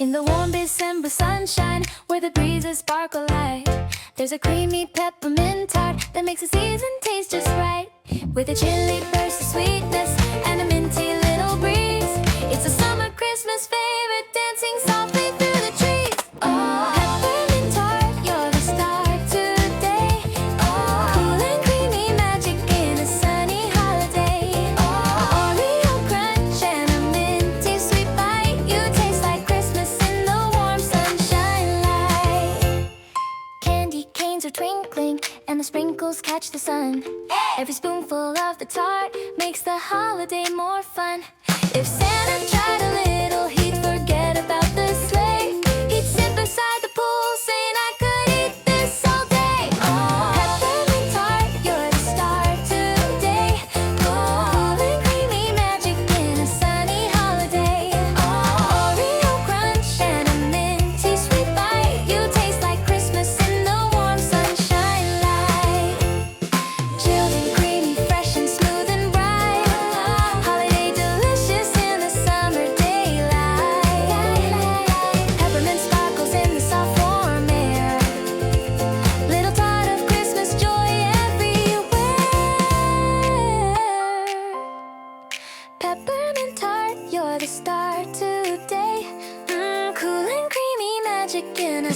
In the warm December sunshine, where the breezes sparkle light, there's a creamy peppermint tart that makes the season taste just right. With a chilly burst of sweetness and a minty little breeze, it's a summer Christmas favorite dancing softly through the trees. Oh, peppermint tart, you're the star today. Oh, cool and creamy magic in a sunny holiday. Oh, Oreo crunch and a minty sweet bite, you taste like Christmas in the warm sunshine light. Candy canes are twinkling and the sprinkles catch the sun. Every spoonful of the tart makes the holiday more fun. If Santa tried a little, he'd forget about the sleigh. He'd sit beside the pool saying, I could eat this all day. Oh, peppermint tart, you're the star today. Cool and creamy magic in a sunny holiday. Oh, Oreo crunch and a minty sweet bite, you taste like Christmas in the warm sunshine light. Chilled and creamy, fresh and smooth and bright, holiday delicious in the summer daylight. Peppermint sparkles in the soft warm air, little tart of Christmas joy everywhere. Peppermint tart, you're the star today. Cool and creamy magic in a